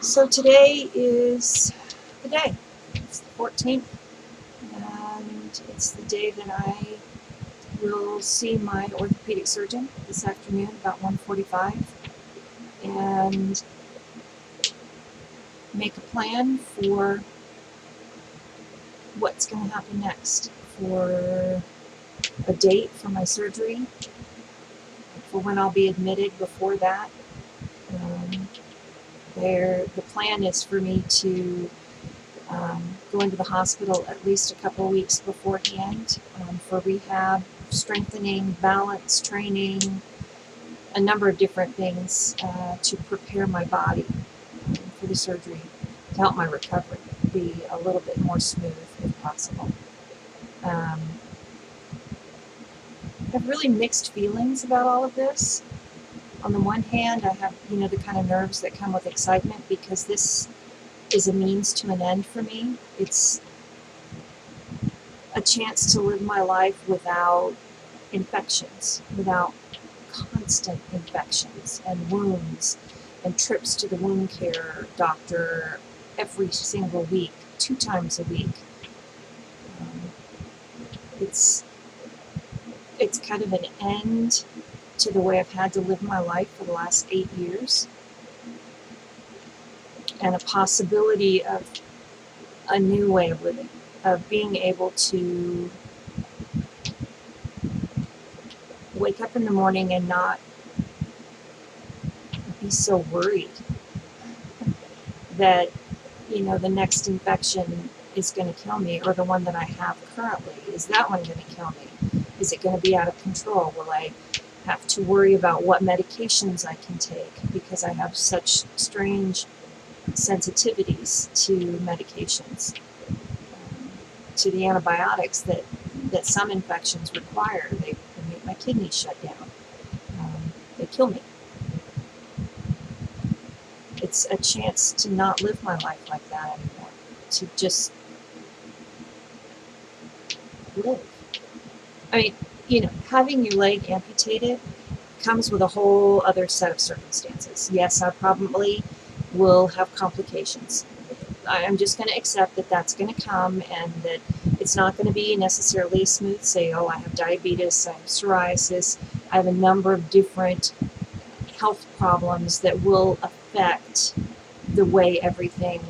So today is the day. It's the 14th, and it's the day that I will see my orthopedic surgeon this afternoon about 1:45 and make a plan for what's going to happen next, for a date for my surgery, for when I'll be admitted before that. The plan is for me to go into the hospital at least a couple of weeks beforehand for rehab, strengthening, balance training, a number of different things to prepare my body for the surgery, to help my recovery be a little bit more smooth if possible. I have really mixed feelings about all of this. On the one hand, I have, the kind of nerves that come with excitement because this is a means to an end for me. It's a chance to live my life without infections, without constant infections and wounds and trips to the wound care doctor every single week, 2 times a week. It's kind of an end to the way I've had to live my life for the last 8 years, and a possibility of a new way of living, of being able to wake up in the morning and not be so worried that, the next infection is going to kill me, or the one that I have currently. Is that one going to kill me? Is it going to be out of control? Will I have to worry about what medications I can take because I have such strange sensitivities to medications, to the antibiotics that some infections require. They make my kidneys shut down. They kill me. It's a chance to not live my life like that anymore, to just live. I mean, having your leg amputated comes with a whole other set of circumstances. Yes, I probably will have complications. I'm just going to accept that that's going to come, and that it's not going to be necessarily a smooth sail. I have diabetes, I have psoriasis, I have a number of different health problems that will affect the way everything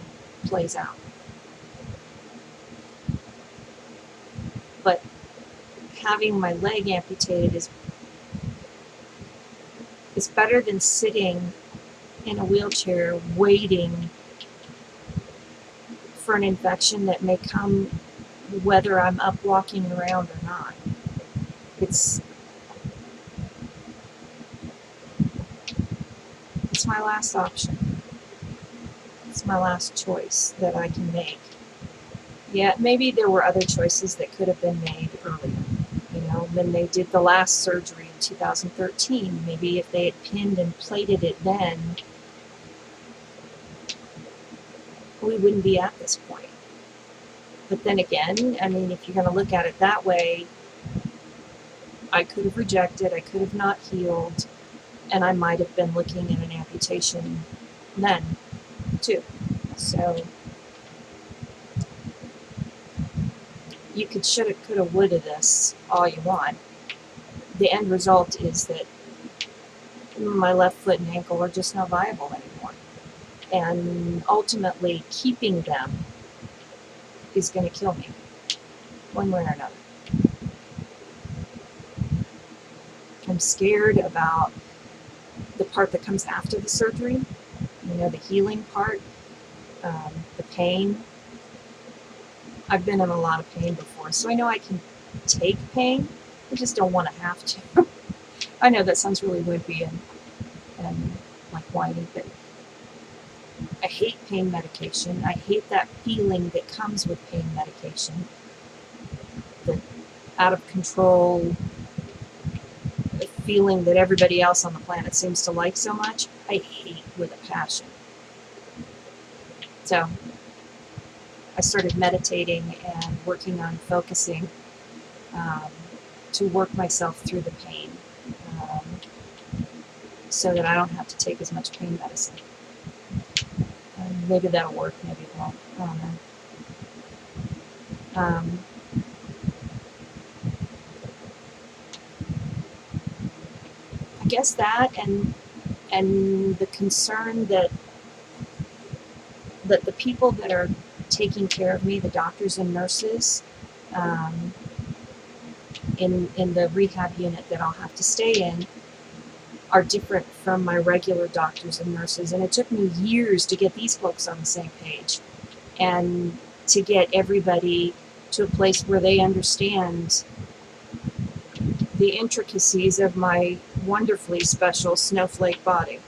plays out. But having my leg amputated is better than sitting in a wheelchair waiting for an infection that may come whether I'm up walking around or not. It's my last option. It's my last choice that I can make. Yeah, maybe there were other choices that could have been made earlier. When they did the last surgery in 2013, maybe if they had pinned and plated it then, we wouldn't be at this point. But then again, if you're going to look at it that way, I could have rejected, I could have not healed, and I might have been looking at an amputation then, too. So, you could shoulda, coulda, woulda this all you want. The end result is that my left foot and ankle are just not viable anymore. And ultimately, keeping them is going to kill me, one way or another. I'm scared about the part that comes after the surgery, the healing part, the pain. I've been in a lot of pain before, so I know I can take pain. I just don't want to have to. I know that sounds really wimpy and like whiny, but I hate pain medication. I hate that feeling that comes with pain medication. The out of control feeling that everybody else on the planet seems to like so much, I hate with a passion. So I started meditating and working on focusing to work myself through the pain, so that I don't have to take as much pain medicine. maybe that'll work, maybe it won't. I don't know. I guess that, and the concern that the people that are taking care of me, the doctors and nurses, in the rehab unit that I'll have to stay in, are different from my regular doctors and nurses. And it took me years to get these folks on the same page and to get everybody to a place where they understand the intricacies of my wonderfully special snowflake body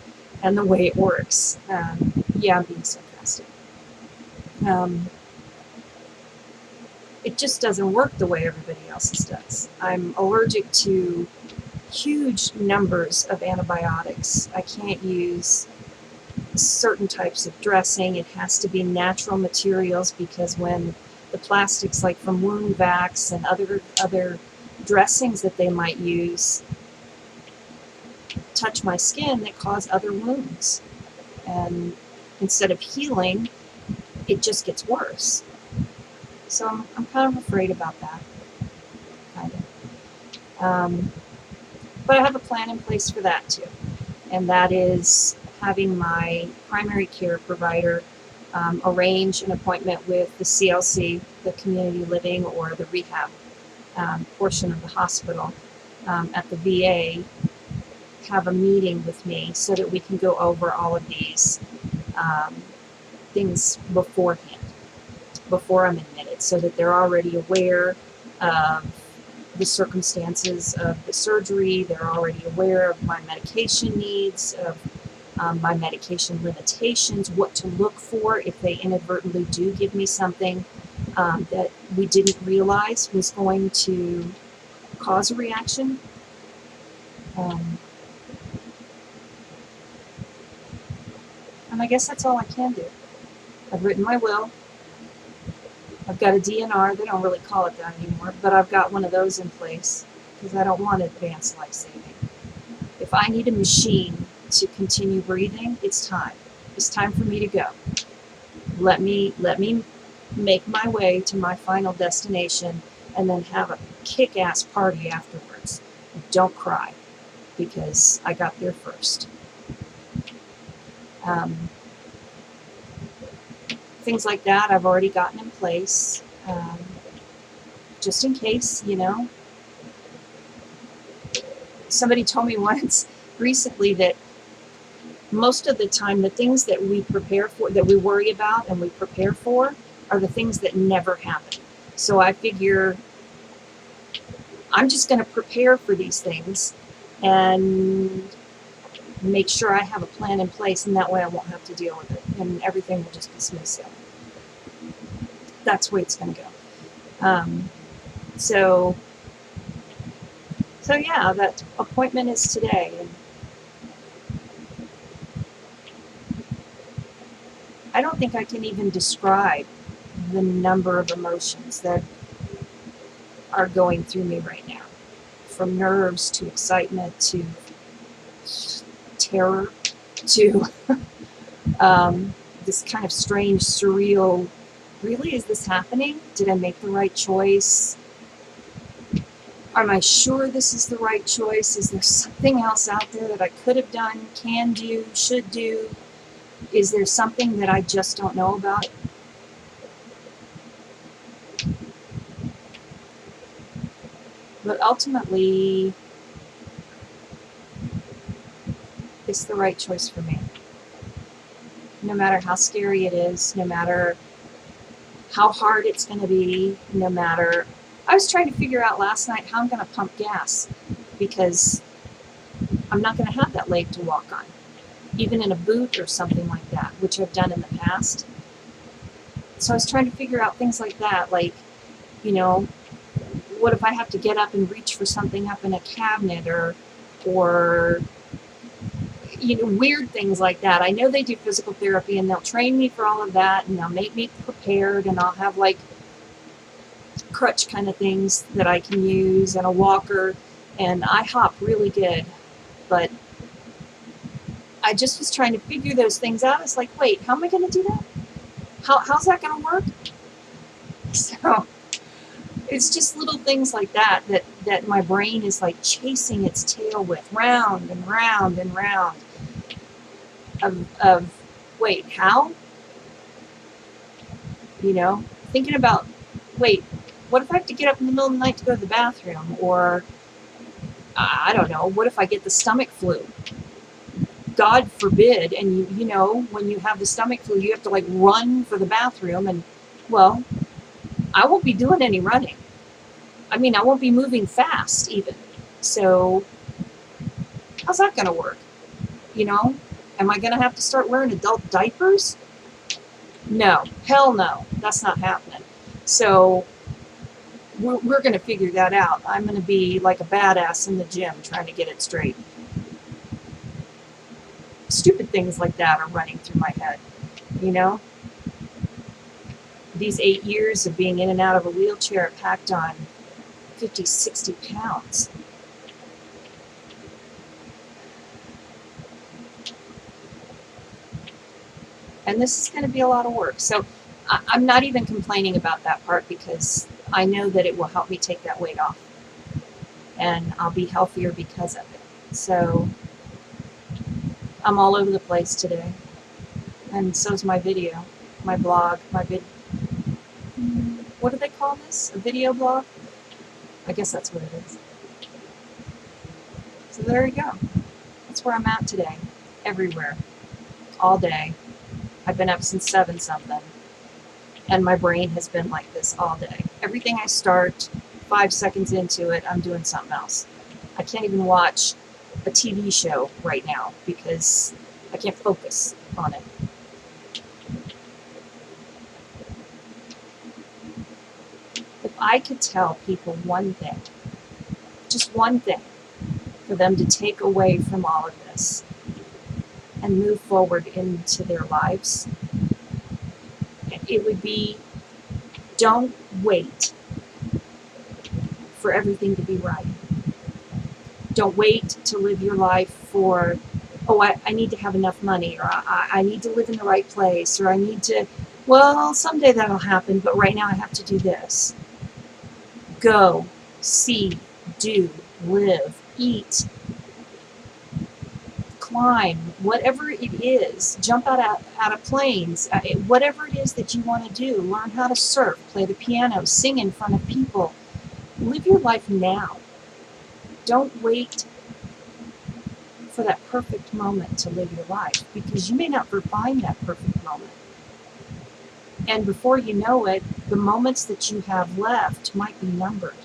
and the way it works. Yeah, I'm being sarcastic. It just doesn't work the way everybody else's does. I'm allergic to huge numbers of antibiotics. I can't use certain types of dressing. It has to be natural materials, because when the plastics, like from wound vacs and other dressings that they might use, touch my skin, they cause other wounds. And instead of healing, it just gets worse. So I'm kind of afraid about that, kind of. But I have a plan in place for that too, and that is having my primary care provider arrange an appointment with the CLC, the community living or the rehab portion of the hospital at the VA, have a meeting with me so that we can go over all of these things beforehand, before I'm admitted, so that they're already aware of the circumstances of the surgery. They're already aware of my medication needs, of my medication limitations, what to look for if they inadvertently do give me something that we didn't realize was going to cause a reaction. And I guess that's all I can do. I've written my will. I've got a DNR. They don't really call it that anymore, but I've got one of those in place because I don't want advanced life-saving. If I need a machine to continue breathing, it's time. It's time for me to go. Let me make my way to my final destination and then have a kick-ass party afterwards. And don't cry, because I got there first. Things like that I've already gotten in place, just in case, you know. Somebody told me once recently that most of the time the things that we prepare for, that we worry about and we prepare for, are the things that never happen. So I figure I'm just going to prepare for these things and make sure I have a plan in place, and that way I won't have to deal with it, and everything will just be smooth sailing. That's the way it's going to go. So yeah, that appointment is today, and I don't think I can even describe the number of emotions that are going through me right now, from nerves to excitement to terror to this kind of strange, surreal, really, is this happening? Did I make the right choice? Am I sure this is the right choice? Is there something else out there that I could have done, can do, should do? Is there something that I just don't know about? But ultimately, it's the right choice for me. No matter how scary it is, no matter how hard it's going to be, no matter... I was trying to figure out last night how I'm going to pump gas, because I'm not going to have that leg to walk on, even in a boot or something like that, which I've done in the past. So I was trying to figure out things like that, like, you know, what if I have to get up and reach for something up in a cabinet, or you know, weird things like that. I know they do physical therapy, and they'll train me for all of that, and they'll make me prepared, and I'll have like crutch kind of things that I can use, and a walker, and I hop really good. But I just was trying to figure those things out. It's like, wait, how am I going to do that? How's that going to work? So it's just little things like that my brain is like chasing its tail with, round and round and round of wait, how? You know, thinking about, wait, what if I have to get up in the middle of the night to go to the bathroom? Or, I don't know, what if I get the stomach flu? God forbid. And you know, when you have the stomach flu, you have to like run for the bathroom. And, well, I won't be doing any running. I mean, I won't be moving fast even. So, how's that going to work? You know, am I going to have to start wearing adult diapers? No, hell no, that's not happening. So, we're going to figure that out. I'm going to be like a badass in the gym trying to get it straight. Stupid things like that are running through my head, you know? These 8 years of being in and out of a wheelchair packed on 50, 60 pounds. And this is going to be a lot of work. So I'm not even complaining about that part because I know that it will help me take that weight off. And I'll be healthier because of it. So I'm all over the place today. And so's my video, my blog, what do they call this? A video blog? I guess that's what it is. So there you go. That's where I'm at today. Everywhere. All day. I've been up since 7 something. And my brain has been like this all day. Everything I start, 5 seconds into it, I'm doing something else. I can't even watch a TV show right now because I can't focus on it. If I could tell people one thing, just one thing, for them to take away from all of this and move forward into their lives, it would be, don't wait for everything to be right. Don't wait to live your life for, oh, I need to have enough money, or I need to live in the right place, or I need to, well, someday that'll happen, but right now I have to do this. Go, see, do, live, eat, climb, whatever it is, jump out of planes, whatever it is that you want to do. Learn how to surf, play the piano, sing in front of people. Live your life now. Don't wait for that perfect moment to live your life, because you may not find that perfect moment. And before you know it, the moments that you have left might be numbered.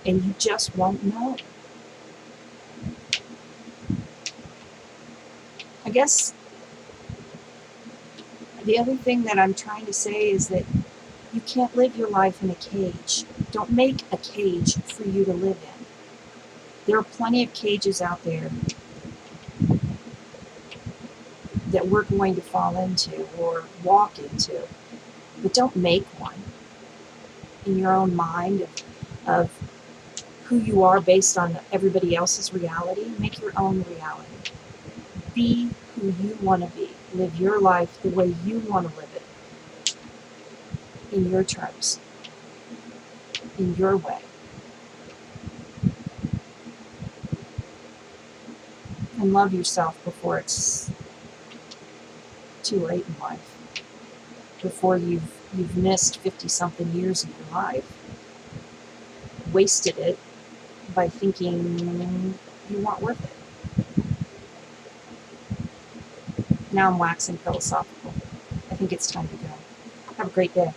And you just won't know. I guess the other thing that I'm trying to say is that you can't live your life in a cage. Don't make a cage for you to live in. There are plenty of cages out there that we're going to fall into or walk into, but don't make one in your own mind of who you are based on everybody else's reality. Make your own reality. Be who you want to be. Live your life the way you want to live it, in your terms, in your way. And love yourself before it's too late in life, before you've missed 50-something years of your life, wasted it by thinking you weren't worth it. Now I'm waxing philosophical. I think it's time to go. Have a great day.